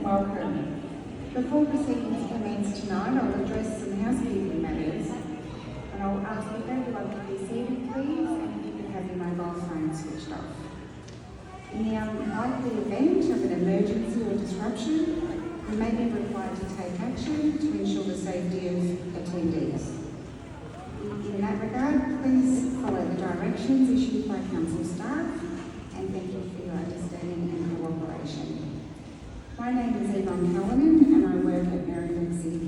welcome. Before proceedings commence tonight, I'll address some housekeeping matters, and I'll ask if everyone can be seated, please, and if you can have your mobile phone switched off. In the unlikely event of an emergency or disruption, you may be required to take action to ensure the safety of attendees. In that regard, please follow the directions issued by Council staff, and thank you for your understanding and cooperation. My name is Yvonne Callanan, and I work at Merrimack City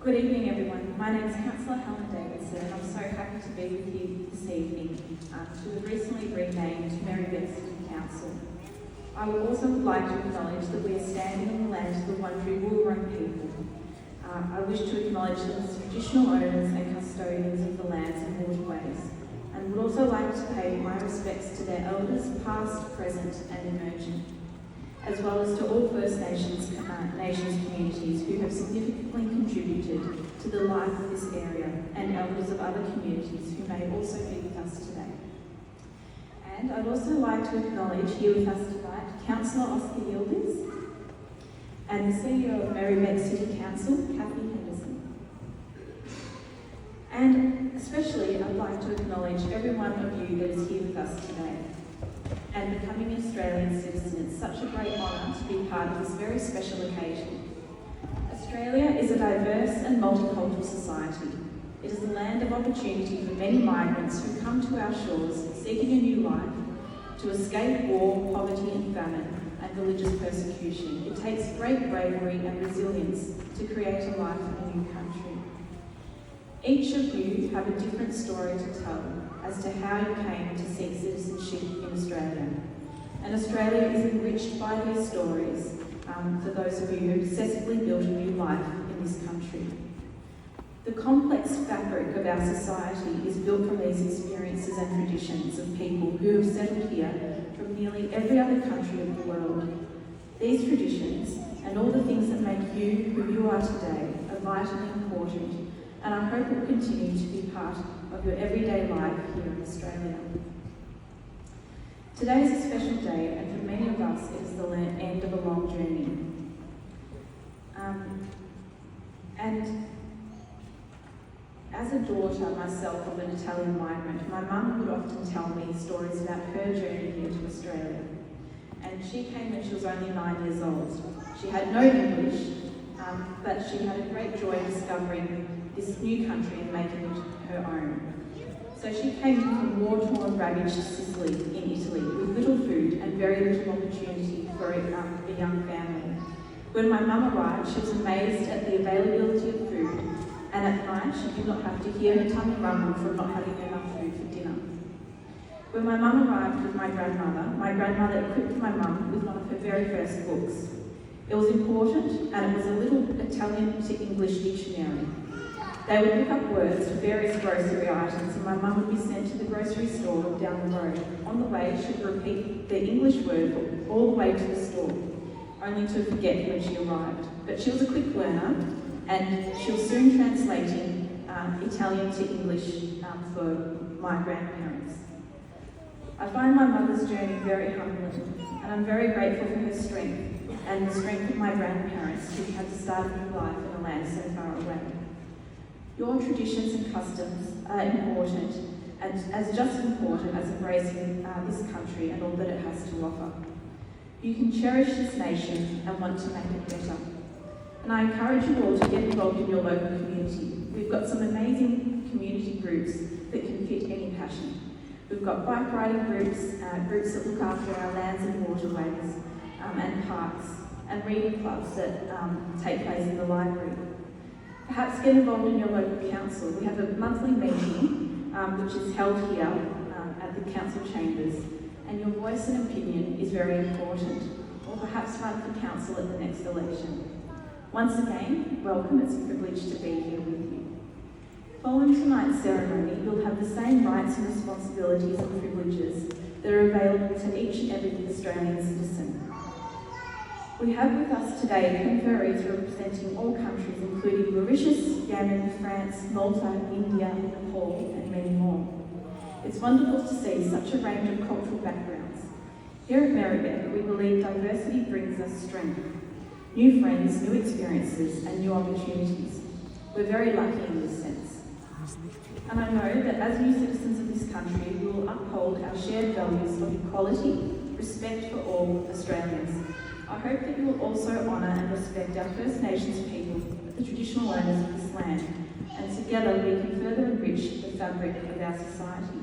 Good evening, everyone. My name is Councillor Helen Davidson, and I'm so happy to be with you this evening to the recently renamed Merrimack City Council. I would also like to acknowledge that we are standing on the land of the Wurundjeri Wurrung people. I wish to acknowledge them as traditional owners and custodians of the lands and waterways, and would also like to pay my respects to their elders, past, present and emerging, as well as to all First Nations communities who have significantly contributed to the life of this area, and elders of other communities who may also be with us today. And I'd also like to acknowledge here with us tonight Councillor Oscar Yildiz and the CEO of Merrimack City Council, Kathy Henderson. And especially I'd like to acknowledge every one of you that is here with us today. And becoming an Australian citizen, it's such a great honour to be part of this very special occasion. Australia is a diverse and multicultural society. It is a land of opportunity for many migrants who come to our shores seeking a new life, to escape war, poverty and famine, and religious persecution. It takes great bravery and resilience to create a life in a new country. Each of you have a different story to tell as to how you came to seek citizenship in Australia. And Australia is enriched by these stories for those of you who have successfully built a new life in this country. The complex fabric of our society is built from these experiences and traditions of people who have settled here from nearly every other country of the world. These traditions and all the things that make you who you are today are vitally important, and I hope will continue to be part of your everyday life here in Australia. Today is a special day, and for many of us it is the end of a long journey. And as a daughter myself of an Italian migrant, my mum would often tell me stories about her journey here to Australia. And she came when she was only 9 years old. She had no English, but she had a great joy in discovering this new country and making it her own. So she came from war-torn, ravaged Sicily in Italy with little food and very little opportunity for a young family. When my mum arrived, she was amazed at the availability of food, and at night she did not have to hear her tummy rumble from not having enough food for dinner. When my mum arrived with my grandmother equipped my mum with one of her very first books. It was important, and it was a little Italian to English dictionary. They would pick up words for various grocery items, and my mum would be sent to the grocery store down the road. On the way, she would repeat the English word all the way to the store, only to forget when she arrived. But she was a quick learner, and she was soon translating Italian to English for my grandparents. I find my mother's journey very humbling, and I'm very grateful for her strength and the strength of my grandparents who had to start a new life in a land so far away. Your traditions and customs are important, and as just important as embracing this country and all that it has to offer. You can cherish this nation and want to make it better. And I encourage you all to get involved in your local community. We've got some amazing community groups that can fit any passion. We've got bike riding groups, groups that look after our lands and waterways and parks, and reading clubs that take place in the library. Perhaps get involved in your local council. We have a monthly meeting which is held here at the council chambers, and your voice and opinion is very important. Or perhaps run for council at the next election. Once again, welcome. It's a privilege to be here with you. Following tonight's ceremony, you'll have the same rights and responsibilities and privileges that are available to each and every Australian citizen. We have with us today conferees representing all countries, including Mauritius, Yemen, France, Malta, India, Nepal, and many more. It's wonderful to see such a range of cultural backgrounds. Here at Meribeth, we believe diversity brings us strength, new friends, new experiences, and new opportunities. We're very lucky in this sense. And I know that as new citizens of this country, we will uphold our shared values of equality, respect for all Australians. I hope that you will also honour and respect our First Nations people, the traditional owners of this land, and together we can further enrich the fabric of our society.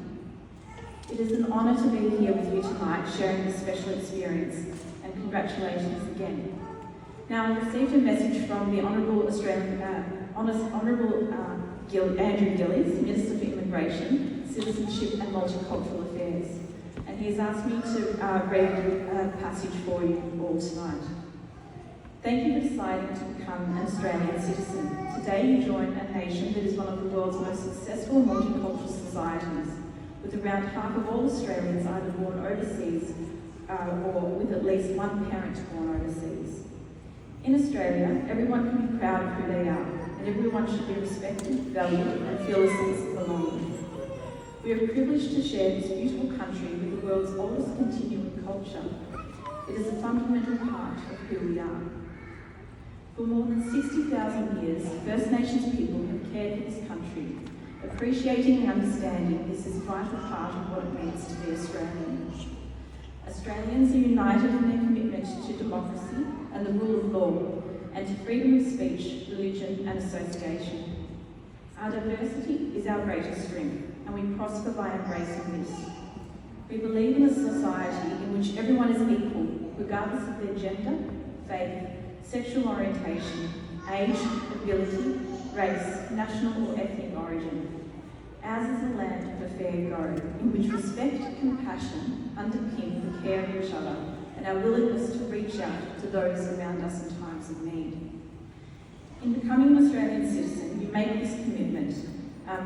It is an honour to be here with you tonight, sharing this special experience, and congratulations again. Now, I received a message from the Honourable Andrew Gillies, Minister for Immigration, Citizenship and Multicultural Affairs, and he has asked me to read a passage for you all tonight. Thank you for deciding to become an Australian citizen. Today you join a nation that is one of the world's most successful multicultural societies, with around half of all Australians either born overseas or with at least one parent born overseas. In Australia, everyone can be proud of who they are, and everyone should be respected, valued, and feel a sense of belonging. We are privileged to share this beautiful country with the world's oldest continuing culture. It is a fundamental part of who we are. For more than 60,000 years, First Nations people have cared for this country, appreciating and understanding this is a vital part of what it means to be Australian. Australians are united in their commitment to democracy and the rule of law, and to freedom of speech, religion and association. Our diversity is our greatest strength, and we prosper by embracing this. We believe in a society in which everyone is equal, regardless of their gender, faith, sexual orientation, age, ability, race, national or ethnic origin. Ours is a land of a fair go, in which respect and compassion underpin the care of each other and our willingness to reach out to those around us in times of need. In becoming an Australian citizen, you make this commitment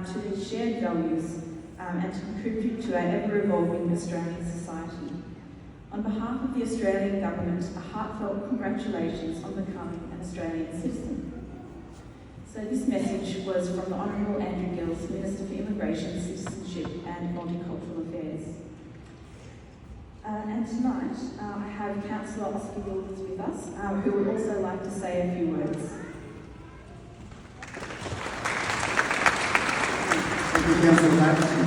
to these shared values and to contribute to our ever-evolving Australian society. On behalf of the Australian Government, a heartfelt congratulations on becoming an Australian citizen. So this message was from the Honourable Andrew Gills, Minister for Immigration, Citizenship and Multicultural Affairs. And tonight I have Councillor Oscar Gillies with us, who would also like to say a few words. Thank you, Councillor Davidson.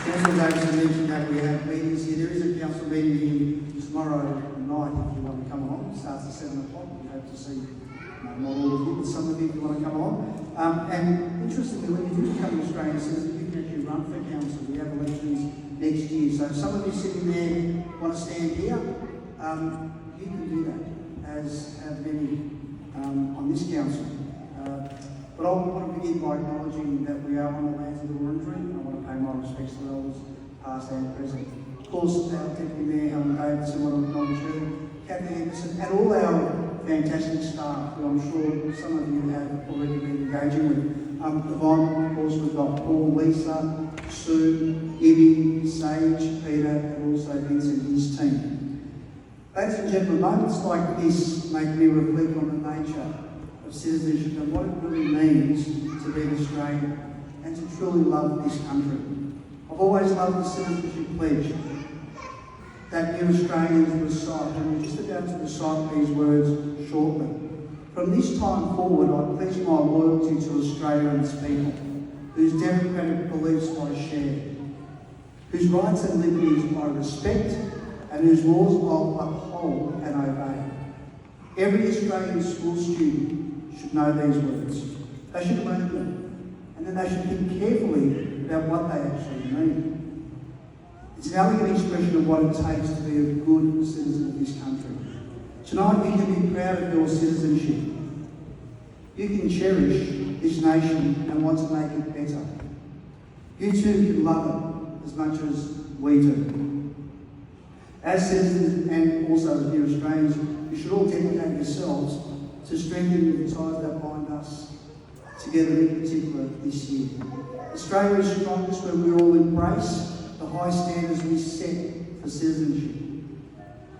Councillor Davidson mentioned that we have meetings here. There is a council meeting here tomorrow night if you want to come along. It starts at 7 o'clock. We hope to see not all of you, but some of you if you want to come along. And interestingly, when you do become an Australian citizen, you can actually run for council. We have elections next year. So if some of you sitting there want to stand here, you can do that, as have many on this council. But I want to begin by acknowledging that we are on the lands of the Wurundjeri. I want to pay my respects to elders, past and present. Of course, our Deputy Mayor, Helen Davidson, I want to acknowledge her, Kathy Anderson, and all our fantastic staff, who I'm sure some of you have already been engaging with. Yvonne, of course, we've got Paul, Lisa, Sue, Ibby, Sage, Peter, and also Vince and his team. Ladies and gentlemen, moments like this make me reflect on the nature of citizenship and what it really means to be an Australian and to truly love this country. I've always loved the Citizenship Pledge that new Australians recite, and we're just about to recite these words shortly. From this time forward, I pledge my loyalty to Australia and its people, whose democratic beliefs I share, whose rights and liberties I respect, and whose laws I uphold and obey. Every Australian school student should know these words. They should learn them, and then they should think carefully about what they actually mean. It's an elegant expression of what it takes to be a good citizen of this country. Tonight you can be proud of your citizenship. You can cherish this nation and want to make it better. You too can love it as much as we do. As citizens and also as new Australians, you should all dedicate yourselves to strengthening the ties that bind us together, in particular this year. Australia is strongest when we all embrace the high standards we set for citizenship.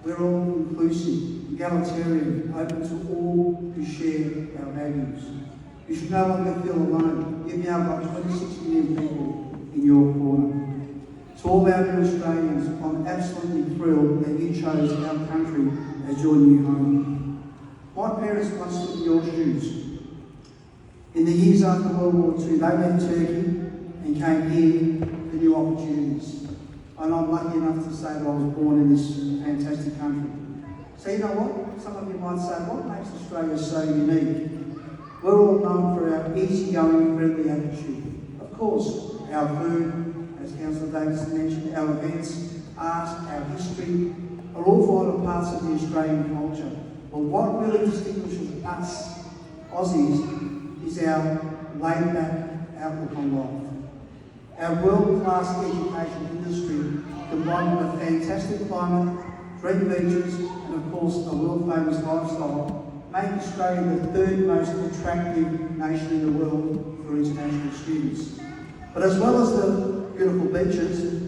We're all inclusive, egalitarian, open to all who share our values. You should no longer feel alone. You've now got 26 million people in your corner. To all our new Australians, I'm absolutely thrilled that you chose our country as your new home. My parents once stood in your shoes. In the years after World War II, they left Turkey and came here for new opportunities. And I'm lucky enough to say that I was born in this fantastic country. So you know what? Some of you might say, what makes Australia so unique? We're all known for our easygoing, friendly attitude. Of course, our food, as Councillor Davis mentioned, our events, art, our history, are all vital parts of the Australian culture. But what really distinguishes us, Aussies, is our laid-back outlook on life. Our world-class education industry, combined with a fantastic climate, dream beaches, and of course a world-famous lifestyle, make Australia the third most attractive nation in the world for international students. But as well as the beautiful beaches,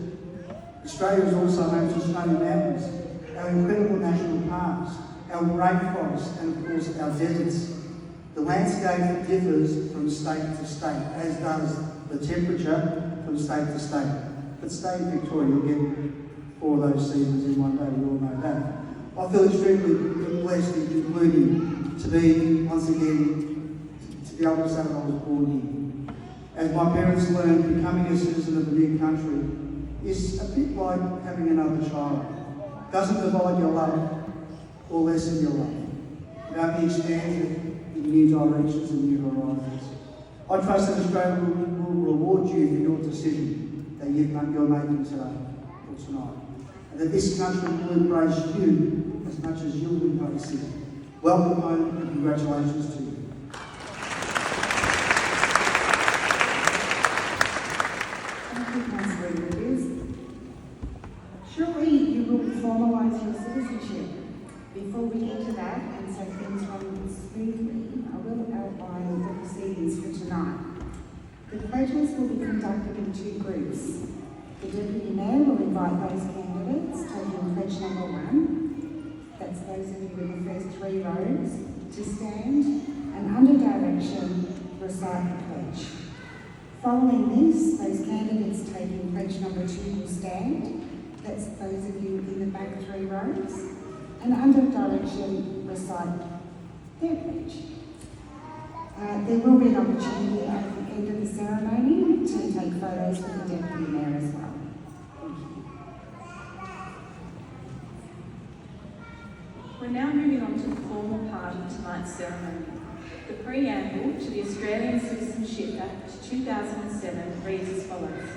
Australia is also home to snowy mountains, our incredible national parks, our rainforests, and of course our deserts. The landscape differs from state to state, as does the temperature from state to state. But stay in Victoria, you'll get 4 of those seasons in one day, we all know that. I feel extremely blessed and including to be, once again, to be able to say that I was born here. As my parents learned, becoming a citizen of a new country is a bit like having another child. It doesn't divide your love or lessen your love. It only expands it in new directions and new horizons. I trust that Australia will reward you for your decision that you're making today or tonight. And that this country will embrace you as much as you'll embrace it. Welcome home and congratulations to you. Thank you, Councillor Rivers. Shortly, you will formalise your citizenship. Before we get to that, and so things run smoothly, I will outline the proceedings for tonight. The pledges will be conducted in 2 groups. The Deputy Mayor will invite those candidates taking pledge number 1, that's those of you in the first 3 rows, to stand and under direction recite the pledge. Following this, those candidates taking pledge number 2 will stand, that's those of you in the back 3 rows, and under direction recite their pledge. There will be an opportunity at the end of the ceremony to take photos with the Deputy Mayor as well. Thank you. We're now moving on to the formal part of tonight's ceremony. The preamble to the Australian Citizenship Act 2007 reads as follows.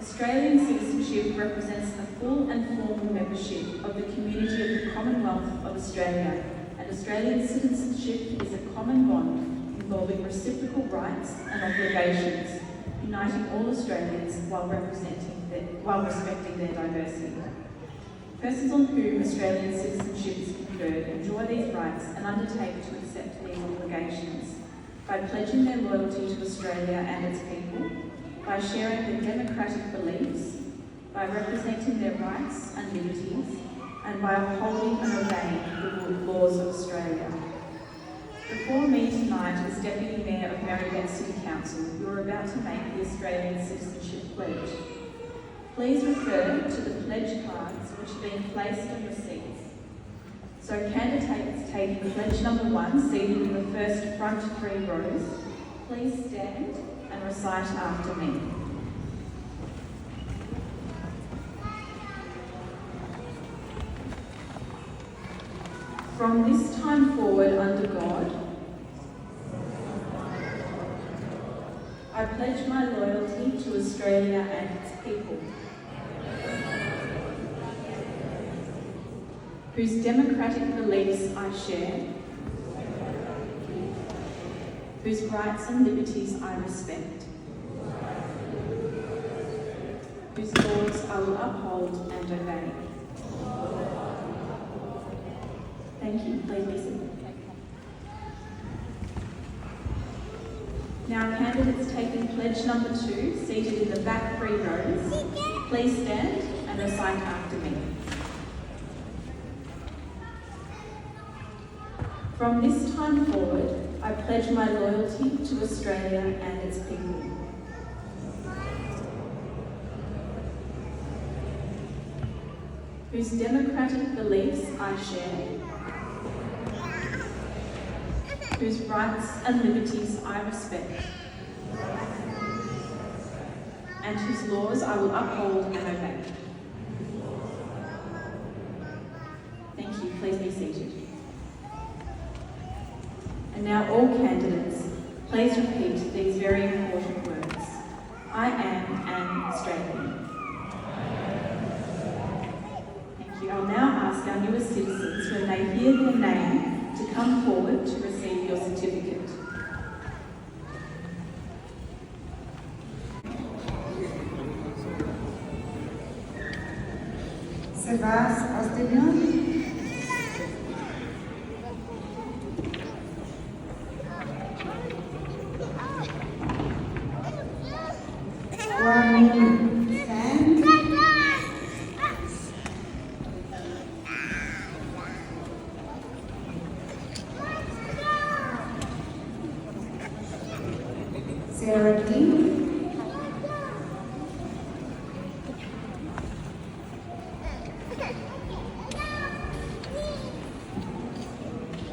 Australian citizenship represents the full and formal membership of the community of the Commonwealth of Australia, and Australian citizenship is a common bond involving reciprocal rights and obligations, uniting all Australians while respecting their diversity. Persons on whom Australian citizenship is conferred enjoy these rights and undertake to accept these obligations by pledging their loyalty to Australia and its people, by sharing their democratic beliefs, by representing their rights and liberties, and by upholding and obeying the laws of Australia. Before me tonight is Deputy Mayor of Marybeth City Council, who are about to make the Australian Citizenship Pledge. Please refer to the pledge cards which have been placed on your seats. So candidates taking pledge number 1, seated in the first front 3 rows, please stand and recite after me. From this time forward, under God, I pledge my loyalty to Australia and its people, whose democratic beliefs I share, whose rights and liberties I respect, whose laws I will uphold and obey. Thank you. Please be seated. Now, candidates taking pledge number 2, seated in the back 3 rows, please stand and recite after me. From this time forward, I pledge my loyalty to Australia and its people. Whose democratic beliefs I share, whose rights and liberties I respect, and whose laws I will uphold and obey. Thank you. Please be seated. And now all candidates, please repeat these very important words. I am an Australian. Thank you. I'll now ask our newest citizens, when they hear their name, to come forward to receive your certificate. Sebas Austinyon. Sarah King.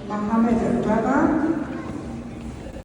Mohammed Raba.